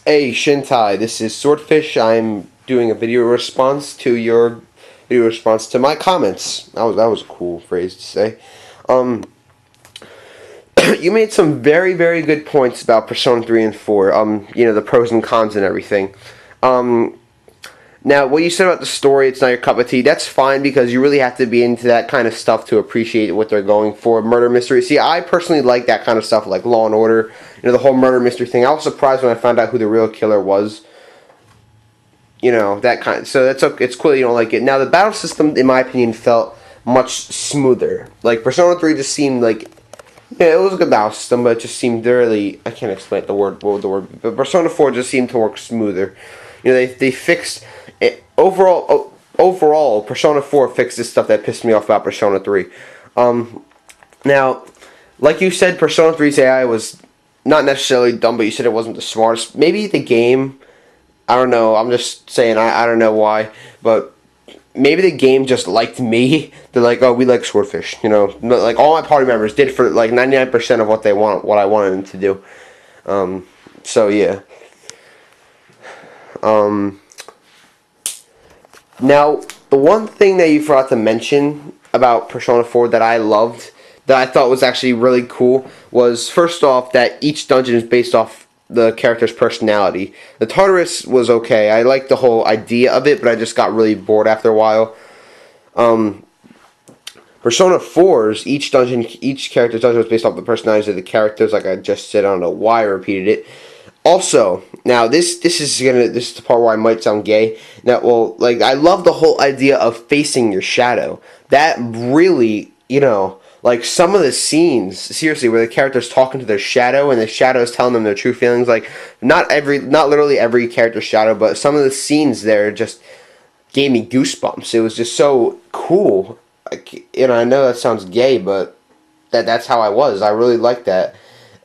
Hey Shintai, this is Swordfish. I'm doing a video response to your video response to my comments. That was a cool phrase to say. Um, you made some very good points about Persona 3 and 4. The pros and cons and everything. Um, Now, what you said about the story, it's not your cup of tea. That's fine because you really have to be into that kind of stuff to appreciate what they're going for. Murder mystery. See, I personally like that kind of stuff, like Law and Order. The whole murder mystery thing. I was surprised when I found out who the real killer was. That kind. So that's okay. It's cool that you don't like it. Now, the battle system, in my opinion, felt much smoother. Like Persona 3 just seemed like, yeah, it was a good battle system, but it just seemed really. I can't explain the word. What the word? But Persona 4 just seemed to work smoother. They fixed it overall. Overall, Persona 4 fixed this stuff that pissed me off about Persona 3. Now, like you said, Persona 3's AI was not necessarily dumb, but you said it wasn't the smartest. Maybe the game. I don't know. I'm just saying. I don't know why, but maybe the game just liked me. They're like, oh, we like Swordfish. Like all my party members did for like 99% of what I wanted them to do. So yeah. Now, the one thing that you forgot to mention about Persona 4 that I loved, that I thought was actually really cool, was first off that each dungeon is based off the character's personality. The Tartarus was okay. I liked the whole idea of it, but I just got really bored after a while. Persona 4's each character's dungeon was based off the personalities of the characters. Like I just said, I don't know why I repeated it. Also, now this is the part where I might sound gay. Now, well, like I love the whole idea of facing your shadow. That really, like some of the scenes, seriously, where the character's talking to their shadow and the shadow is telling them their true feelings. Like not literally every character's shadow, but some of the scenes there just gave me goosebumps. It was just so cool. Like, I know that sounds gay, but that's how I was. I really liked that.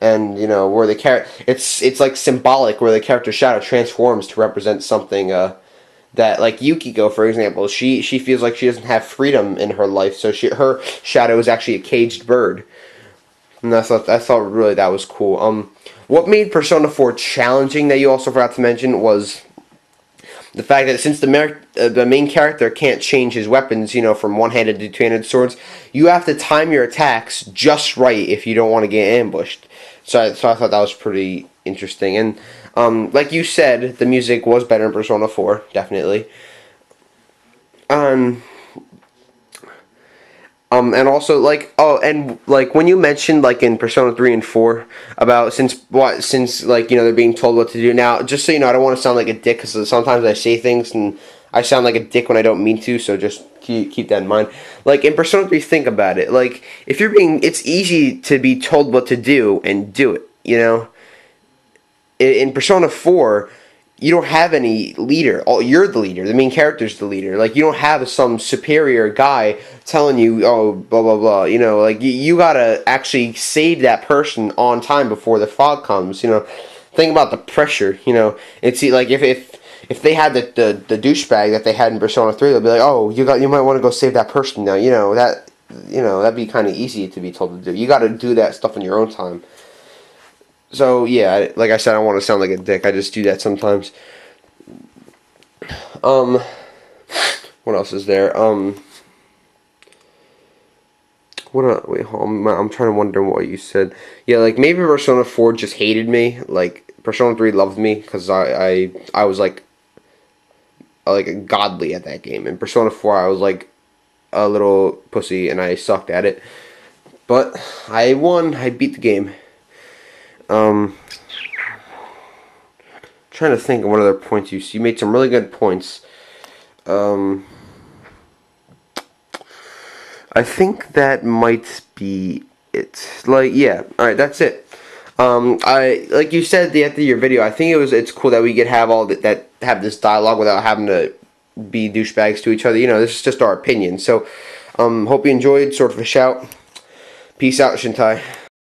And where the it's like symbolic, where the character's shadow transforms to represent something that, like Yukiko, for example, she feels like she doesn't have freedom in her life, so her shadow is actually a caged bird. And I thought really that was cool. What made Persona 4 challenging that you also forgot to mention was the fact that since the main character can't change his weapons, from one-handed to two-handed swords, you have to time your attacks just right if you don't want to get ambushed. So I thought that was pretty interesting. And like you said, the music was better in Persona 4, definitely. And also like when you mentioned like in Persona 3 and 4 about since they're being told what to do. Now, just so you know, I don't want to sound like a dick because sometimes I say things and I sound like a dick when I don't mean to, so just keep that in mind. Like in Persona 3, think about it. Like if it's easy to be told what to do and do it. In Persona 4, you don't have any leader. You're the leader. The main character's the leader. Like you don't have some superior guy telling you, oh, blah blah blah. Like you gotta actually save that person on time before the fog comes. Think about the pressure. It's like if they had the douchebag that they had in Persona 3, they'll be like, oh, you might want to go save that person now. That'd be kind of easy to be told to do. You got to do that stuff in your own time. So yeah, like I said, I don't want to sound like a dick. I just do that sometimes. What else is there? Wait, I'm trying to wonder what you said. Yeah, like maybe Persona 4 just hated me. Like Persona 3 loved me because I was like godly at that game. In Persona 4, I was like a little pussy and I sucked at it. But I won. I beat the game. Trying to think of what other points you made some really good points. I think that might be it. Like, yeah, alright, that's it. Like you said at the end of your video, I think it's cool that we could have have this dialogue without having to be douchebags to each other. This is just our opinion. So, hope you enjoyed. Swordfish out. Peace out, Shintai.